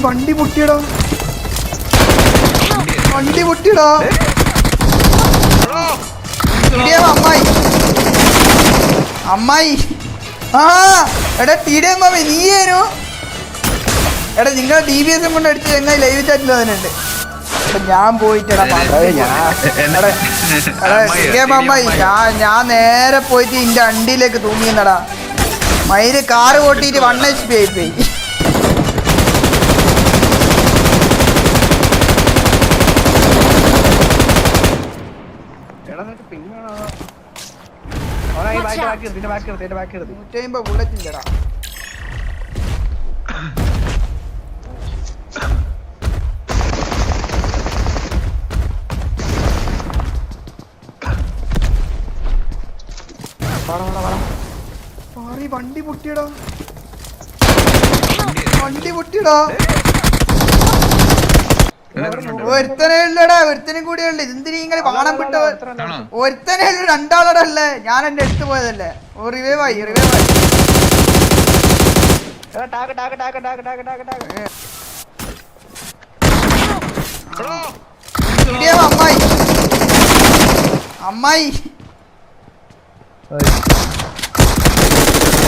വണ്ടി പൊട്ടിയടാ അമ്മായി അമ്മായി ആ എടാ TDM മാമി നീയേനു എടാ നിങ്ങളെ DBS കൊണ്ട് അടിച്ച് എങ്ങനെ ലൈവ് ചാറ്റിൽ അതിനുണ്ട് ഞാൻ പോയിട്ടടാ അമ്മായി ഞാൻ നേരെ പോയിട്ട് ഇന്റെ അണ്ടിയിലേക്ക് തൂങ്ങിയെന്നടാ മയില് കാറ് പൊട്ടിയിട്ട് 1 HP ആയിപ്പോയി ബുള്ളറ്റില്ലടാ വണ്ടി പൊട്ടിയടാ ഒരുത്തനേ ഉള്ളടാ ഒരുത്തനും കൂടിയുള്ളു ഇതെന്തിനീ ഇങ്ങനെ പാണം വിട്ട ഒരുത്തനേ ഉള്ളു രണ്ടാളടല്ലേ ഞാൻ എന്റെ എടുത്തു പോയതല്ലേ റിവൈവ് ആയി അമ്മായി